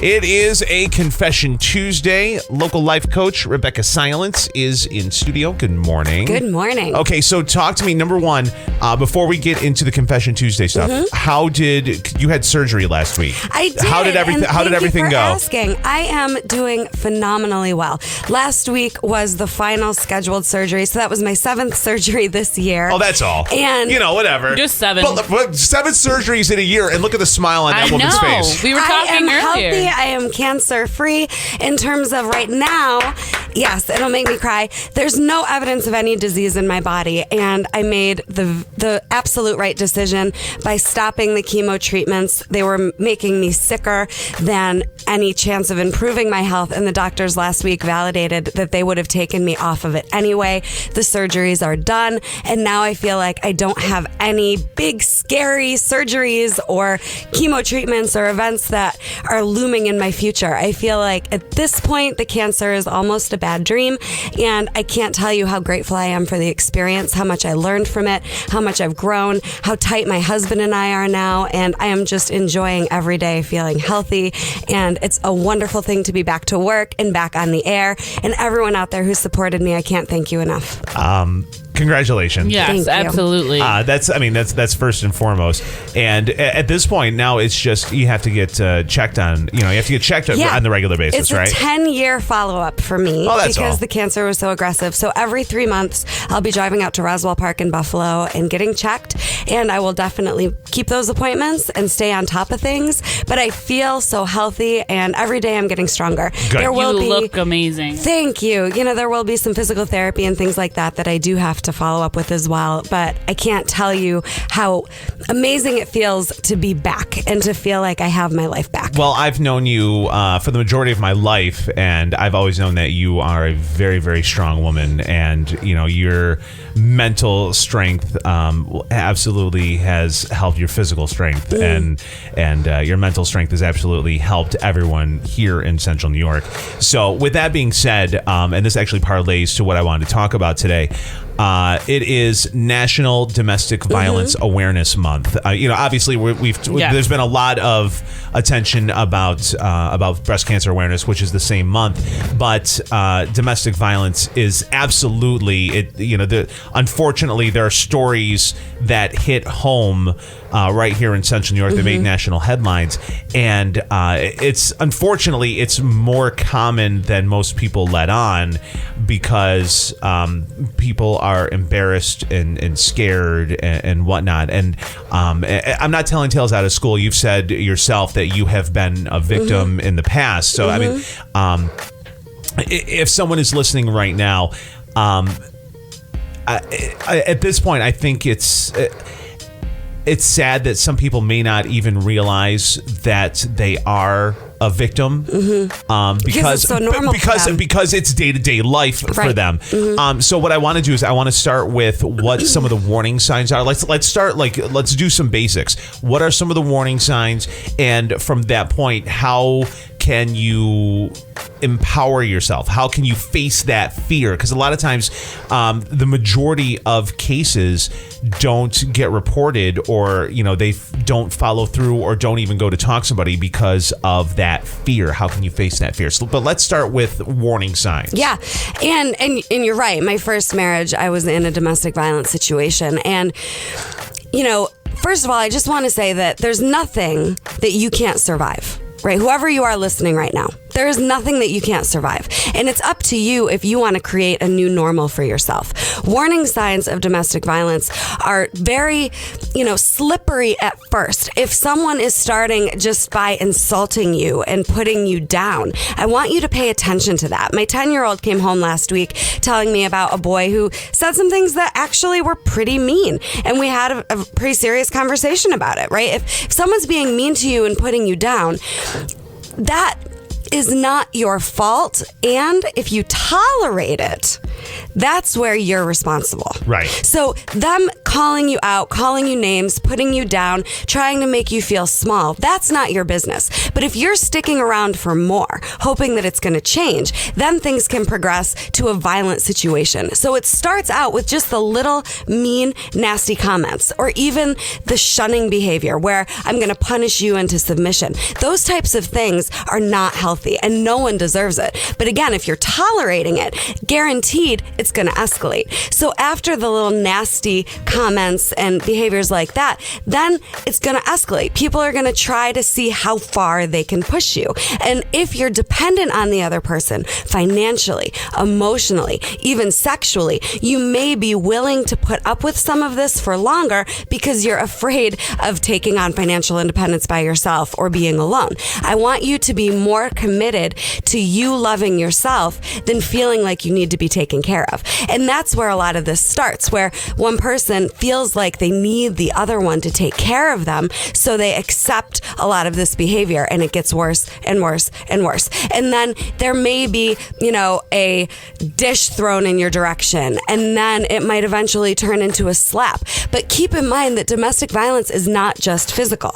It is a Confession Tuesday. Local life coach Rebeccah Silence is in studio. Good morning. Good morning. Okay, so talk to me. Number one, before we get into the Confession Tuesday stuff, how did you had surgery last week? I did. How did everything go? Asking. I am doing phenomenally well. Last week was the final scheduled surgery, so that was my 7th surgery this year. Oh, that's all. And whatever. Just 7. But 7 surgeries in a year, and look at the smile on that woman's face. We were talking I am earlier. healthy. I am cancer free. In terms of right now, yes, it'll make me cry. There's no evidence of any disease in my body, and I made the absolute right decision by stopping the chemo treatments. They were making me sicker than any chance of improving my health, and the doctors last week validated that they would have taken me off of it anyway. The surgeries are done, and now I feel like I don't have any big scary surgeries or chemo treatments or events that are looming in my future. I feel like at this point the cancer is almost a bad dream, and I can't tell you how grateful I am for the experience, how much I learned from it, how much I've grown, how tight my husband and I are now, and I am just enjoying every day feeling healthy, and it's a wonderful thing to be back to work and back on the air, and everyone out there who supported me, I can't thank you enough. Congratulations. Yes, absolutely. That's first and foremost. And at this point now, it's just you have to get checked on. You have to get checked on the regular basis, right? It's a 10-year follow-up for me because the cancer was so aggressive. So every 3 months, I'll be driving out to Roswell Park in Buffalo and getting checked. And I will definitely keep those appointments and stay on top of things. But I feel so healthy, and every day I'm getting stronger. Good. You look amazing. Thank you. There will be some physical therapy and things like that I do have to follow up with as well, but I can't tell you how amazing it feels to be back and to feel like I have my life back. Well, I've known you for the majority of my life, and I've always known that you are a very, very strong woman, and your mental strength absolutely has helped your physical strength, and your mental strength has absolutely helped everyone here in Central New York. So with that being said, and this actually parlays to what I wanted to talk about today, it is National Domestic Violence Awareness Month. Obviously, there's been a lot of attention about breast cancer awareness, which is the same month. But domestic violence is absolutely unfortunately, there are stories that hit home right here in Central New York that made national headlines, and it's more common than most people let on because people are embarrassed and scared and whatnot. And I'm not telling tales out of school. You've said yourself that you have been a victim in the past. So if someone is listening right now, at this point, I think it's sad that some people may not even realize that they are a victim because it's so normal because it's day-to-day life for them. So what I want to do is I want to start with what some of the warning signs are. Let's start let's do some basics. What are some of the warning signs, and from that point, how can you empower yourself? How can you face that fear? Because a lot of times the majority of cases don't get reported, or they don't follow through, or don't even go to talk to somebody because of that fear. How can you face that fear? But let's start with warning signs. Yeah, and you're right. My first marriage, I was in a domestic violence situation, and first of all, I just want to say that there's nothing that you can't survive. Right? Whoever you are listening right now, there is nothing that you can't survive. And it's up to you if you want to create a new normal for yourself. Warning signs of domestic violence are very, slippery at first. If someone is starting just by insulting you and putting you down, I want you to pay attention to that. My 10-year-old came home last week telling me about a boy who said some things that actually were pretty mean. And we had a pretty serious conversation about it, right? If someone's being mean to you and putting you down, that is not your fault, and if you tolerate it, that's where you're responsible. Right. So them calling you out, calling you names, putting you down, trying to make you feel small. That's not your business. But if you're sticking around for more, hoping that it's going to change, then things can progress to a violent situation. So it starts out with just the little mean, nasty comments, or even the shunning behavior where I'm going to punish you into submission. Those types of things are not healthy and no one deserves it. But again, if you're tolerating it, guaranteed it's going to escalate. So after the little nasty comments and behaviors like that, then it's going to escalate. People are going to try to see how far they can push you. And if you're dependent on the other person financially, emotionally, even sexually, you may be willing to put up with some of this for longer because you're afraid of taking on financial independence by yourself or being alone. I want you to be more committed to you loving yourself than feeling like you need to be taken care of. And that's where a lot of this starts, where one person feels like they need the other one to take care of them, so they accept a lot of this behavior, and it gets worse and worse and worse. And then there may be, a dish thrown in your direction, and then it might eventually turn into a slap. But keep in mind that domestic violence is not just physical.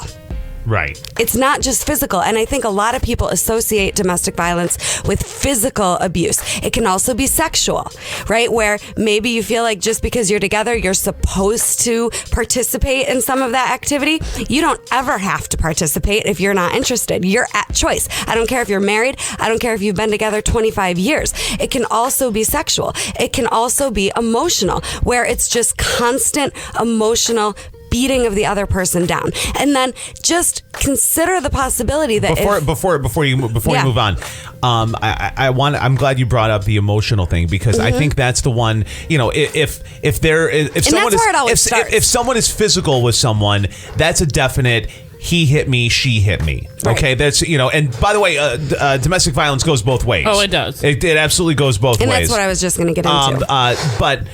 Right. It's not just physical. And I think a lot of people associate domestic violence with physical abuse. It can also be sexual, right? Where maybe you feel like just because you're together, you're supposed to participate in some of that activity. You don't ever have to participate if you're not interested. You're at choice. I don't care if you're married. I don't care if you've been together 25 years. It can also be sexual. It can also be emotional, where it's just constant emotional beating of the other person down. And then just consider the possibility that before you move on, I'm glad you brought up the emotional thing, because I think that's the one, if someone is physical with someone, that's a definite he hit me, she hit me. Right. Okay, that's, and by the way, domestic violence goes both ways. Oh, it does. It absolutely goes both ways. And that's what I was just going to get into. But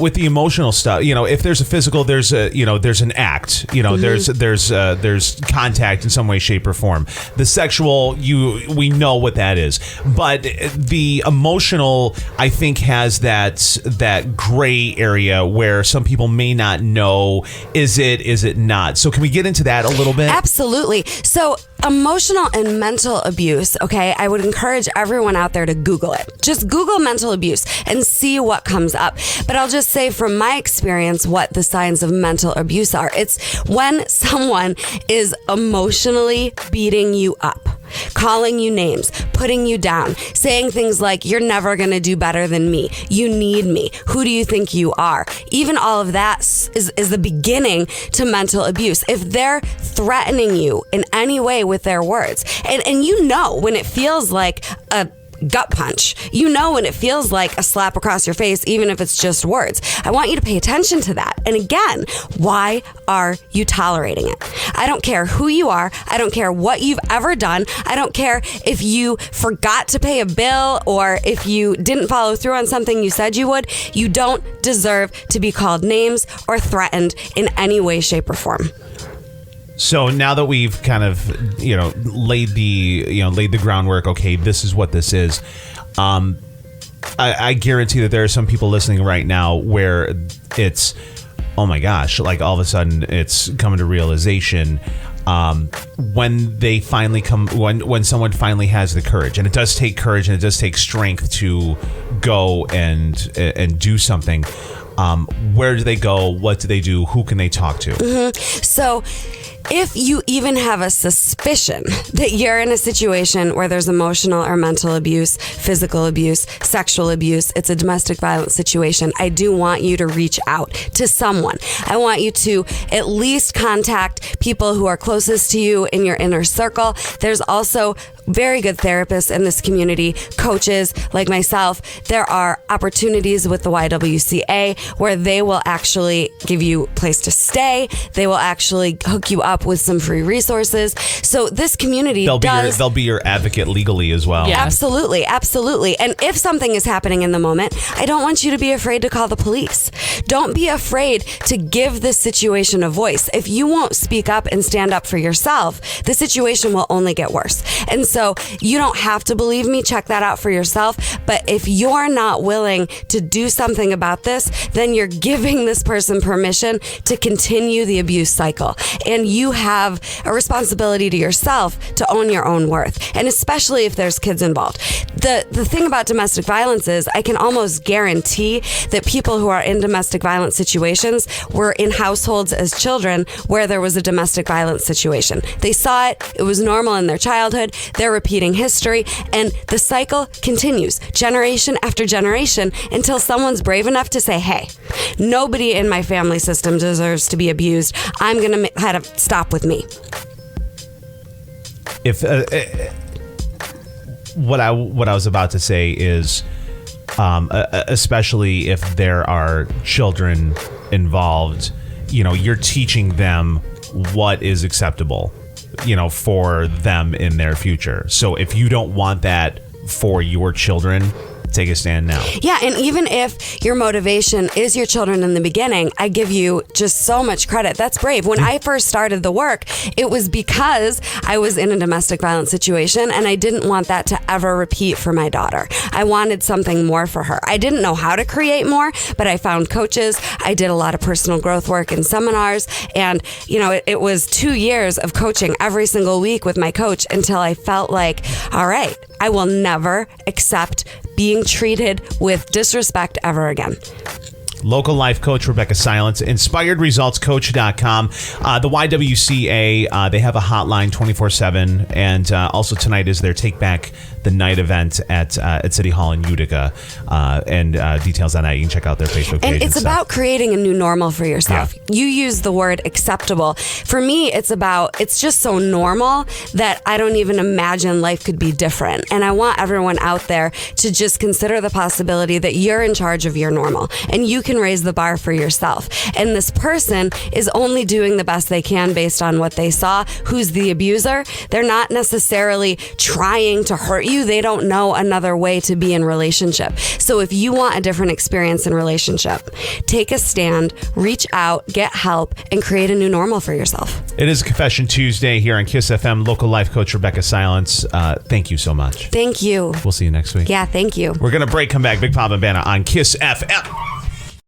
with the emotional stuff, if there's a physical, there's an act, there's contact in some way, shape, or form. The sexual, we know what that is, but the emotional, I think, has that gray area where some people may not know, is it not? So can we get into that a little bit? Absolutely. So emotional and mental abuse, okay, I would encourage everyone out there to Google it. Just Google mental abuse and see what comes up. But I'll just say from my experience what the signs of mental abuse are. It's when someone is emotionally beating you up, calling you names, putting you down, saying things like, you're never going to do better than me, you need me, who do you think you are? Even all of that is the beginning to mental abuse. If they're threatening you in any way with their words, and when it feels like a gut punch, when it feels like a slap across your face, even if it's just words. I want you to pay attention to that. And again, why are you tolerating it? I don't care who you are. I don't care what you've ever done. I don't care if you forgot to pay a bill or if you didn't follow through on something you said you would. You don't deserve to be called names or threatened in any way, shape, or form. So now that we've kind of, laid the groundwork, okay, this is what this is. I guarantee that there are some people listening right now where it's, oh my gosh, like all of a sudden it's coming to realization when they finally when someone finally has the courage, and it does take courage and it does take strength to go and do something. Where do they go? What do they do? Who can they talk to? Mm-hmm. So if you even have a suspicion that you're in a situation where there's emotional or mental abuse, physical abuse, sexual abuse, it's a domestic violence situation, I do want you to reach out to someone. I want you to at least contact people who are closest to you in your inner circle. There's also very good therapists in this community, coaches like myself. There are opportunities with the YWCA where they will actually give you a place to stay. They will actually hook you up with some free resources. So this community they'll be your advocate legally as well. Yeah. Absolutely. And if something is happening in the moment, I don't want you to be afraid to call the police. Don't be afraid to give this situation a voice. If you won't speak up and stand up for yourself, the situation will only get worse. And So you don't have to believe me. Check that out for yourself. But if you're not willing to do something about this, then you're giving this person permission to continue the abuse cycle. And you have a responsibility to yourself to own your own worth. And especially if there's kids involved. The thing about domestic violence is I can almost guarantee that people who are in domestic violence situations were in households as children where there was a domestic violence situation. They saw it. It was normal in their childhood. They're repeating history. And the cycle continues generation after generation until someone's brave enough to say, hey, nobody in my family system deserves to be abused. I'm going to have to stop with me. If what I was about to say is, especially if there are children involved, you're teaching them what is acceptable, for them in their future. So if you don't want that for your children, take a stand now. Yeah, and even if your motivation is your children in the beginning, I give you just so much credit. That's brave. When I first started the work, it was because I was in a domestic violence situation and I didn't want that to ever repeat for my daughter. I wanted something more for her. I didn't know how to create more, but I found coaches. I did a lot of personal growth work and seminars, and it was 2 years of coaching every single week with my coach until I felt like, all right, I will never accept being treated with disrespect ever again. Local life coach Rebeccah Silence, inspiredresultscoach.com. The YWCA, they have a hotline 24/7, and also tonight is their Take Back the Night event at City Hall in Utica, and details on that you can check out their Facebook page. And it's about creating a new normal for yourself. Yeah. You use the word acceptable. For me, it's just so normal that I don't even imagine life could be different. And I want everyone out there to just consider the possibility that you're in charge of your normal and you can raise the bar for yourself. And this person is only doing the best they can based on what they saw. Who's the abuser? They're not necessarily trying to hurt you. They don't know another way to be in relationship. So if you want a different experience in relationship, take a stand, reach out, get help, and create a new normal for yourself. It is Confession Tuesday here on KISS FM. Local life coach Rebeccah Silence. Thank you so much. Thank you. We'll see you next week. Yeah, thank you. We're going to break, come back. Big Poppa Banna on KISS FM.